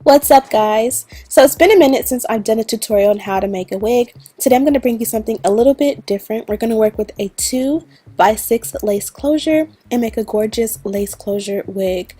What's up, guys? So it's been a minute since I've done a tutorial on how to make a wig. Today I'm going to bring you something a little bit different. We're going to work with a 2x6 lace closure and make a gorgeous lace closure wig.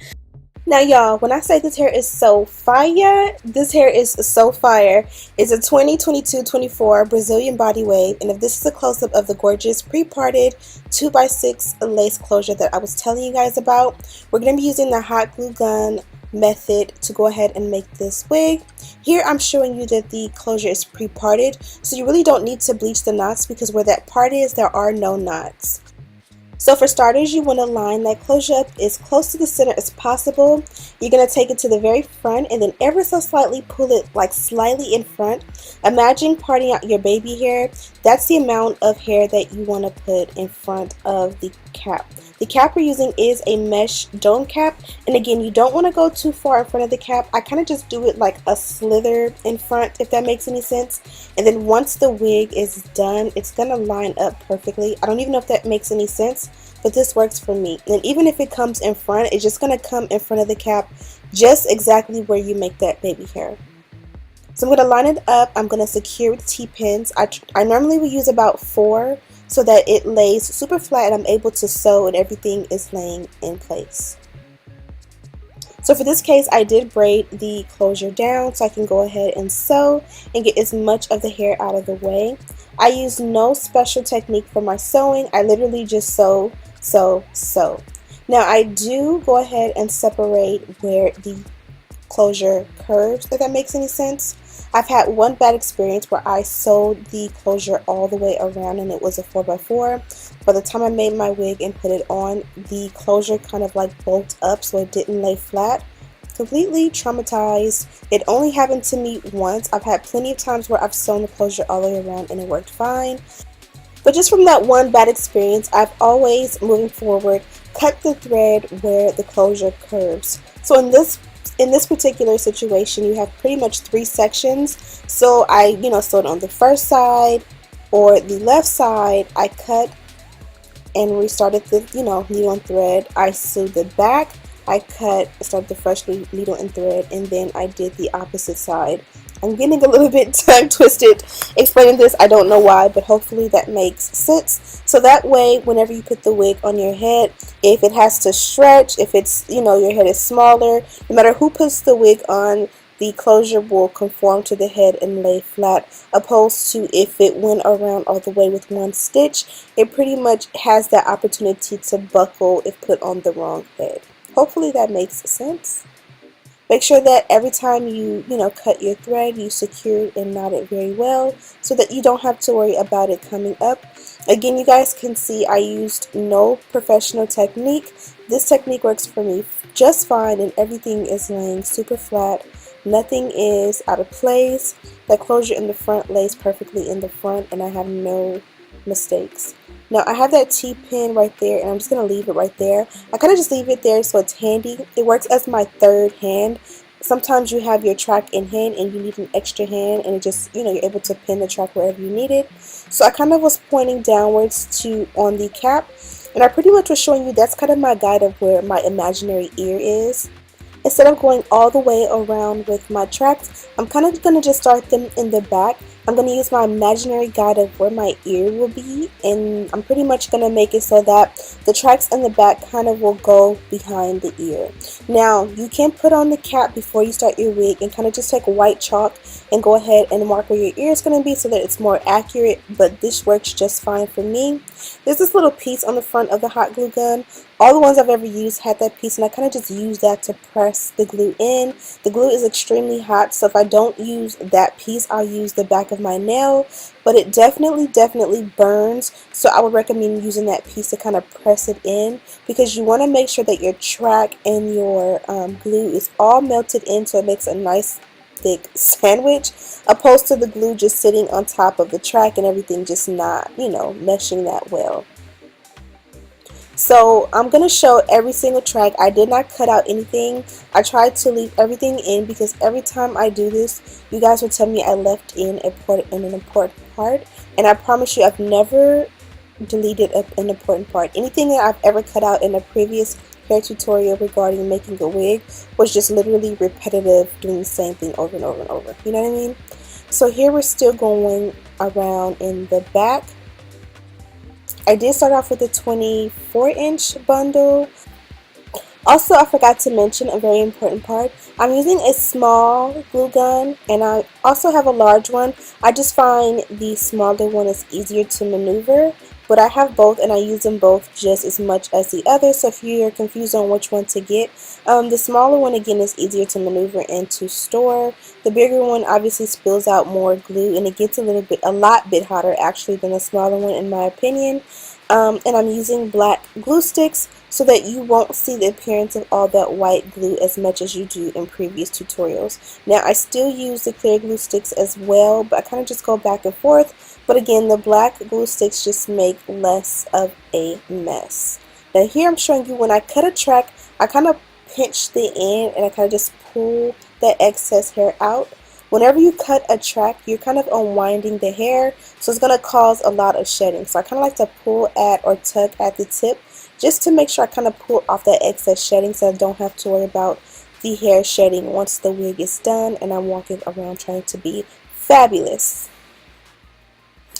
Now y'all, when I say this hair is so fire, this hair is so fire. It's a 2022-24 Brazilian body wave, and if this is a close-up of the gorgeous pre-parted 2x6 lace closure that I was telling you guys about, we're going to be using the hot glue gun method to go ahead and make this wig. Here I'm showing you that the closure is pre-parted, so you really don't need to bleach the knots because where that part is, there are no knots. So for starters, you want to line that closure up as close to the center as possible. You're going to take it to the very front and then ever so slightly pull it like slightly in front. Imagine parting out your baby hair. That's the amount of hair that you want to put in front of the cap. The cap we're using is a mesh dome cap, and again, you don't want to go too far in front of the cap. I kind of just do it like a slither in front, if that makes any sense. And then once the wig is done, it's going to line up perfectly. I don't even know if that makes any sense, but this works for me. And even if it comes in front, it's just going to come in front of the cap just exactly where you make that baby hair. So I'm going to line it up. I'm going to secure with T-pins. I normally will use about 4 so that it lays super flat and I'm able to sew and everything is laying in place. So for this case, I did braid the closure down so I can go ahead and sew and get as much of the hair out of the way. I use no special technique for my sewing. I literally just sew. Now I do go ahead and separate where the closure curves, if that makes any sense. I've had one bad experience where I sewed the closure all the way around and it was a 4x4. By the time I made my wig and put it on, the closure kind of like bulked up so it didn't lay flat. Completely traumatized. It only happened to me once. I've had plenty of times where I've sewn the closure all the way around and it worked fine. But just from that one bad experience, I've always, moving forward, cut the thread where the closure curves. So in this particular situation, you have pretty much 3 sections. So I, sewed on the first side or the left side. I cut and restarted the, needle and thread. I sewed the back. I cut, started the fresh needle and thread, and then I did the opposite side. I'm getting a little bit tongue twisted explaining this. I don't know why, but hopefully that makes sense. So that way, whenever you put the wig on your head, if it has to stretch, if it's, your head is smaller, no matter who puts the wig on, the closure will conform to the head and lay flat, opposed to if it went around all the way with one stitch, it pretty much has that opportunity to buckle if put on the wrong head. Hopefully that makes sense. Make sure that every time you, cut your thread, you secure it and knot it very well so that you don't have to worry about it coming up. Again, you guys can see I used no professional technique. This technique works for me just fine and everything is laying super flat. Nothing is out of place. That closure in the front lays perfectly in the front and I have no mistakes. Now I have that T-pin right there and I'm just going to leave it right there. I kind of just leave it there so it's handy. It works as my third hand. Sometimes you have your track in hand and you need an extra hand and it just, you're able to pin the track wherever you need it. So I kind of was pointing downwards on the cap and I pretty much was showing you that's kind of my guide of where my imaginary ear is. Instead of going all the way around with my tracks, I'm kind of going to just start them in the back. I'm going to use my imaginary guide of where my ear will be, and I'm pretty much going to make it so that the tracks in the back kind of will go behind the ear. Now, you can put on the cap before you start your wig and kind of just take white chalk and go ahead and mark where your ear is going to be so that it's more accurate, but this works just fine for me. There's this little piece on the front of the hot glue gun. All the ones I've ever used had that piece and I kind of just use that to press the glue in. The glue is extremely hot, so if I don't use that piece, I'll use the back of my nail, but it definitely burns, so I would recommend using that piece to kind of press it in because you want to make sure that your track and your glue is all melted in so it makes a nice thick sandwich, opposed to the glue just sitting on top of the track and everything just not, meshing that well. So I'm going to show every single track. I did not cut out anything. I tried to leave everything in because every time I do this, you guys will tell me I left in an important part. And I promise you I've never deleted an important part. Anything that I've ever cut out in a previous hair tutorial regarding making a wig was just literally repetitive, doing the same thing over and over and over. You know what I mean? So here we're still going around in the back. I did start off with a 24-inch bundle. Also, I forgot to mention a very important part. I'm using a small glue gun, and I also have a large one. I just find the smaller one is easier to maneuver, but I have both and I use them both just as much as the other. So if you're confused on which one to get, the smaller one again is easier to maneuver and to store. The bigger one obviously spills out more glue, and it gets a lot bit hotter actually than the smaller one in my opinion. And I'm using black glue sticks so that you won't see the appearance of all that white glue as much as you do in previous tutorials. Now I still use the clear glue sticks as well, but I kind of just go back and forth. But again, the black glue sticks just make less of a mess. Now here I'm showing you when I cut a track, I kind of pinch the end and I kind of just pull that excess hair out. Whenever you cut a track, you're kind of unwinding the hair, so it's going to cause a lot of shedding. So I kind of like to pull at or tug at the tip just to make sure I kind of pull off that excess shedding so I don't have to worry about the hair shedding once the wig is done and I'm walking around trying to be fabulous.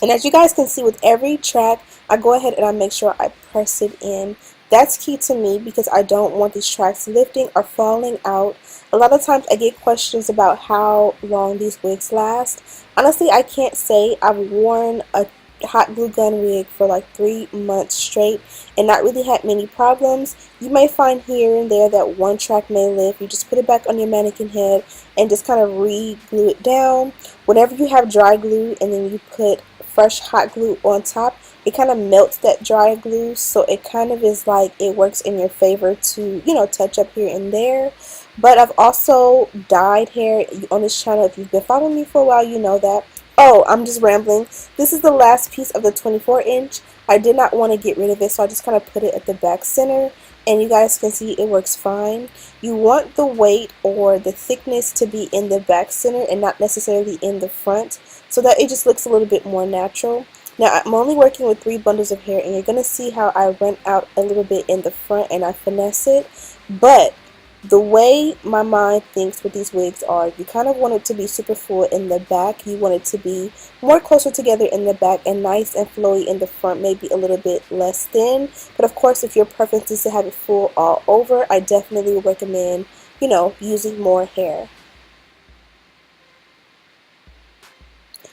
And as you guys can see with every track, I go ahead and I make sure I press it in. That's key to me because I don't want these tracks lifting or falling out. A lot of times I get questions about how long these wigs last. Honestly, I can't say. I've worn a hot glue gun wig for like 3 months straight and not really had many problems. You may find here and there that one track may lift. You just put it back on your mannequin head and just kind of re-glue it down. Whenever you have dry glue and then you put fresh hot glue on top, it kind of melts that dry glue, so it kind of is like it works in your favor to, you know, touch up here and there. But I've also dyed hair on this channel. If you've been following me for a while, you know that. Oh, I'm just rambling. This is the last piece of the 24-inch. I did not want to get rid of it, so I just kind of put it at the back center. And you guys can see it works fine. You want the weight or the thickness to be in the back center and not necessarily in the front, so that it just looks a little bit more natural. Now I'm only working with 3 bundles of hair, and you're going to see how I run out a little bit in the front and I finesse it. But the way my mind thinks with these wigs are, you kind of want it to be super full in the back. You want it to be more closer together in the back and nice and flowy in the front, maybe a little bit less thin. But of course, if your preference is to have it full all over, I definitely would recommend, you know, using more hair.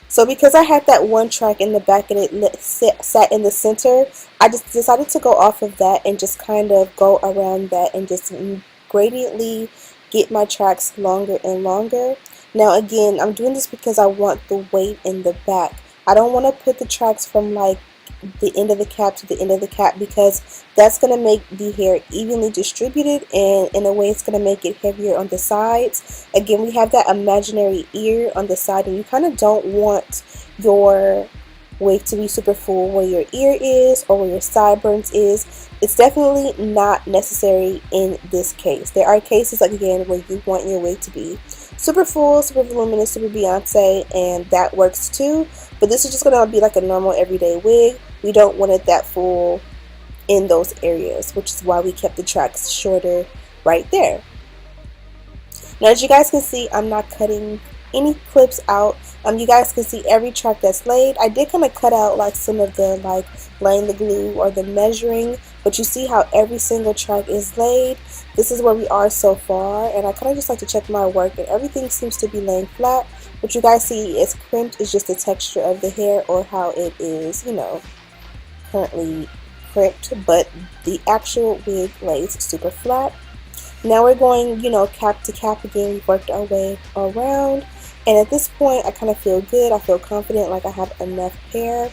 So because I had that one track in the back and it sat in the center, I just decided to go off of that and just kind of go around that and just gradiently get my tracks longer and longer. Now again, I'm doing this because I want the weight in the back. I don't want to put the tracks from like the end of the cap to the end of the cap, because that's going to make the hair evenly distributed, and in a way it's going to make it heavier on the sides. Again, we have that imaginary ear on the side, and you kind of don't want your wig to be super full where your ear is or where your sideburns is. It's definitely not necessary in this case. There are cases, like again, where you want your wig to be super full, super voluminous, super Beyonce, and that works too. But this is just going to be like a normal everyday wig. We don't want it that full in those areas, which is why we kept the tracks shorter right there. Now as you guys can see, I'm not cutting any clips out. You guys can see every track that's laid. I did kind of cut out like some of the like laying the glue or the measuring, but you see how every single track is laid. This is where we are so far, and I kind of just like to check my work, and everything seems to be laying flat. What you guys see is crimped is just the texture of the hair or how it is, you know, currently crimped, but the actual wig lays super flat. Now we're going, you know, cap to cap again. We've worked our way around, and at this point I kind of feel good. I feel confident, like I have enough hair.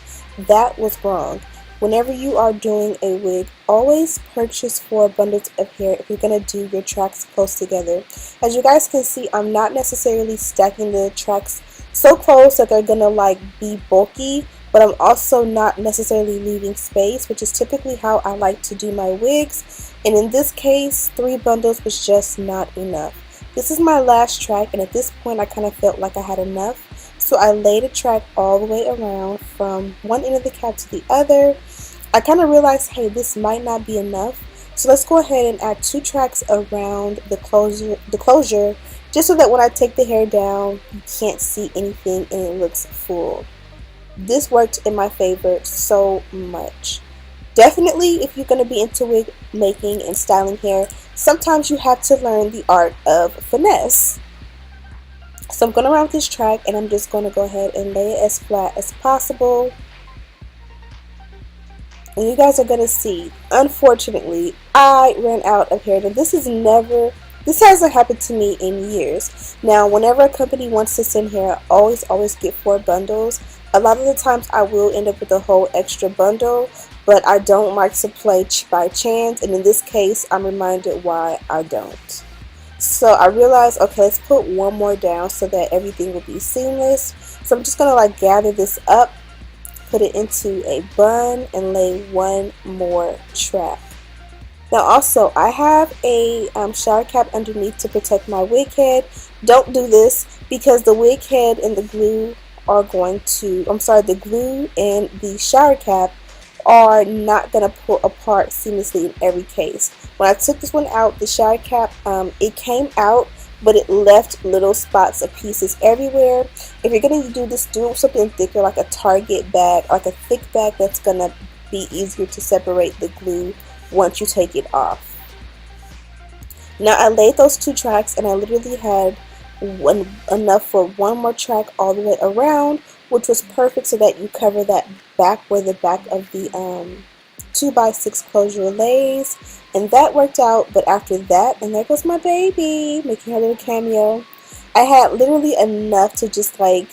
That was wrong. Whenever you are doing a wig, always purchase 4 bundles of hair if you're going to do your tracks close together. As you guys can see, I'm not necessarily stacking the tracks so close that they're going to like be bulky, but I'm also not necessarily leaving space, which is typically how I like to do my wigs. And in this case, 3 bundles was just not enough. This is my last track, and at this point I kind of felt like I had enough. So I laid a track all the way around from one end of the cap to the other. I kind of realized, hey, this might not be enough. So let's go ahead and add 2 tracks around the closure, just so that when I take the hair down, you can't see anything and it looks full. This worked in my favor so much. Definitely, if you're going to be into wig making and styling hair, sometimes you have to learn the art of finesse. So I'm going around this track and I'm just going to go ahead and lay it as flat as possible. And you guys are going to see, unfortunately, I ran out of hair. Now this hasn't happened to me in years. Now, whenever a company wants to send hair, I always get 4 bundles. A lot of the times I will end up with a whole extra bundle, but I don't like to play by chance, and in this case, I'm reminded why I don't. So I realized, okay, let's put 1 more down so that everything will be seamless. So I'm just going to like gather this up, put it into a bun, and lay 1 more track. Now also, I have a shower cap underneath to protect my wig head. Don't do this because the wig head and the glue are going to, the glue and the shower cap are not going to pull apart seamlessly in every case. When I took this one out, the shower cap, it came out, but it left little spots of pieces everywhere. If you're going to do this, do something thicker like a Target bag, like a thick bag that's going to be easier to separate the glue once you take it off. Now I laid those 2 tracks and I literally had enough for 1 more track all the way around, which was perfect so that you cover that back where the back of the 2x6 closure lays, and that worked out. But after that, and there goes my baby making her little cameo, I had literally enough to just like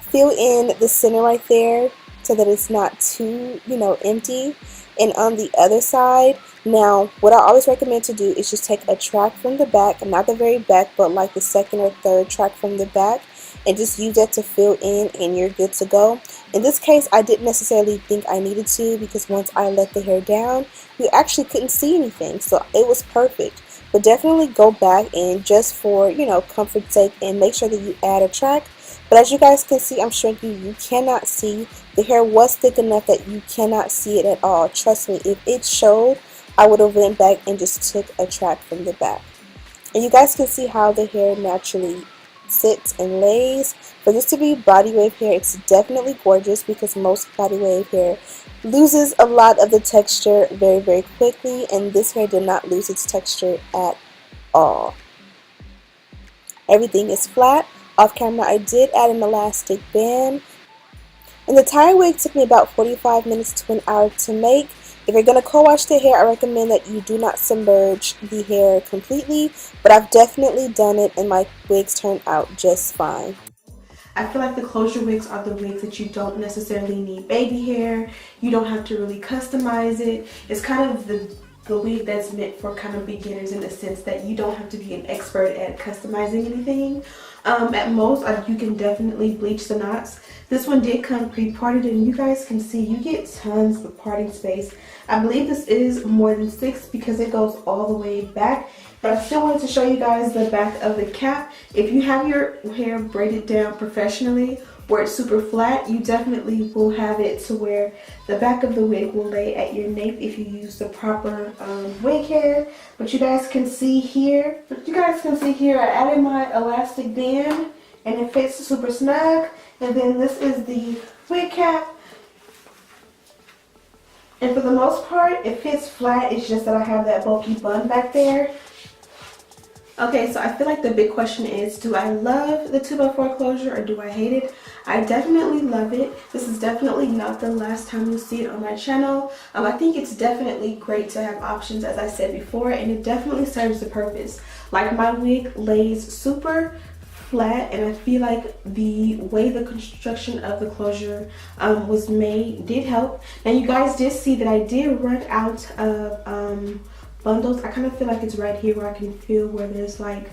fill in the center right there so that it's not too, empty. And on the other side, now what I always recommend to do is just take a track from the back, not the very back, but like the 2nd or 3rd track from the back, and just use that to fill in and you're good to go. In this case, I didn't necessarily think I needed to, because once I let the hair down, you actually couldn't see anything, so it was perfect. But definitely go back and just for, comfort's sake, and make sure that you add a track. But as you guys can see, I'm showing you, you cannot see. The hair was thick enough that you cannot see it at all. Trust me, if it showed, I would have went back and just took a track from the back. And you guys can see how the hair naturally sits and lays. For this to be body wave hair, it's definitely gorgeous because most body wave hair loses a lot of the texture very, very quickly, and this hair did not lose its texture at all. Everything is flat. Off camera, I did add an elastic band, and the entire wig took me about 45 minutes to an hour to make. If you're going to co-wash the hair, I recommend that you do not submerge the hair completely, but I've definitely done it and my wigs turned out just fine. I feel like the closure wigs are the wigs that you don't necessarily need baby hair. You don't have to really customize it. It's kind of the wig that's meant for kind of beginners, in the sense that you don't have to be an expert at customizing anything. At most, you can definitely bleach the knots. This one did come pre-parted, and you guys can see you get tons of parting space. I believe this is more than 6 because it goes all the way back. But I still wanted to show you guys the back of the cap. If you have your hair braided down professionally, where it's super flat, you definitely will have it to where the back of the wig will lay at your nape if you use the proper wig hair. But you guys can see here, I added my elastic band and it fits super snug. And then this is the wig cap. And for the most part, it fits flat. It's just that I have that bulky bun back there. Okay, so I feel like the big question is, do I love the 2x4 closure or do I hate it? I definitely love it. This is definitely not the last time you'll see it on my channel. I think it's definitely great to have options, as I said before, and it definitely serves the purpose. Like, my wig lays super flat, and I feel like the way the construction of the closure was made did help. Now, you guys did see that I did run out of bundles. I kind of feel like it's right here where I can feel where there's like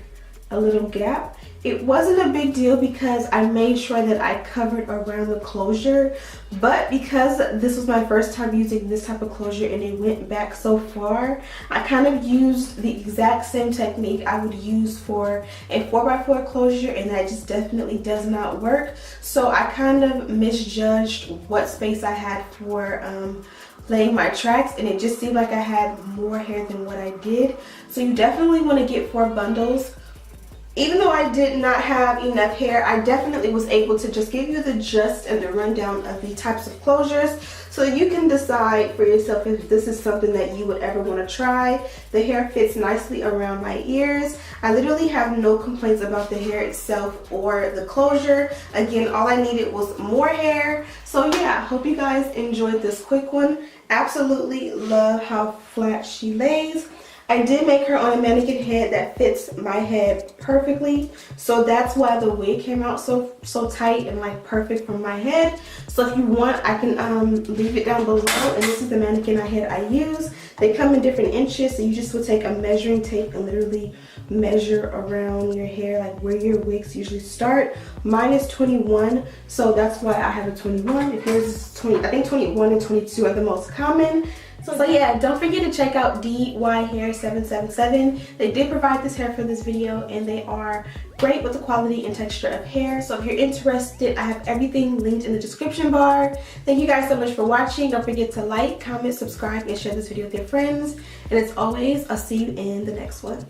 a little gap. It wasn't a big deal because I made sure that I covered around the closure, but because this was my first time using this type of closure and it went back so far, I kind of used the exact same technique I would use for a 4x4 closure, and that just definitely does not work. So I kind of misjudged what space I had laying my tracks, and it just seemed like I had more hair than what I did. So you definitely want to get 4 bundles. Even though I did not have enough hair, I definitely was able to just give you the gist and the rundown of the types of closures so you can decide for yourself if this is something that you would ever want to try. The hair fits nicely around my ears. I literally have no complaints about the hair itself or the closure. Again, all I needed was more hair. So yeah, hope you guys enjoyed this quick one. Absolutely love how flat she lays. I did make her on a mannequin head that fits my head perfectly, so that's why the wig came out so tight and like perfect from my head. So if you want, I can leave it down below, and this is the mannequin head I use. They come in different inches, so you just will take a measuring tape and literally measure around your hair, like where your wigs usually start. Mine is 21, so that's why I have a 21. If yours is 20, I think 21 and 22 are the most common. So yeah, don't forget to check out DYHair777. They did provide this hair for this video, and they are great with the quality and texture of hair. So if you're interested, I have everything linked in the description bar. Thank you guys so much for watching. Don't forget to like, comment, subscribe, and share this video with your friends. And as always, I'll see you in the next one.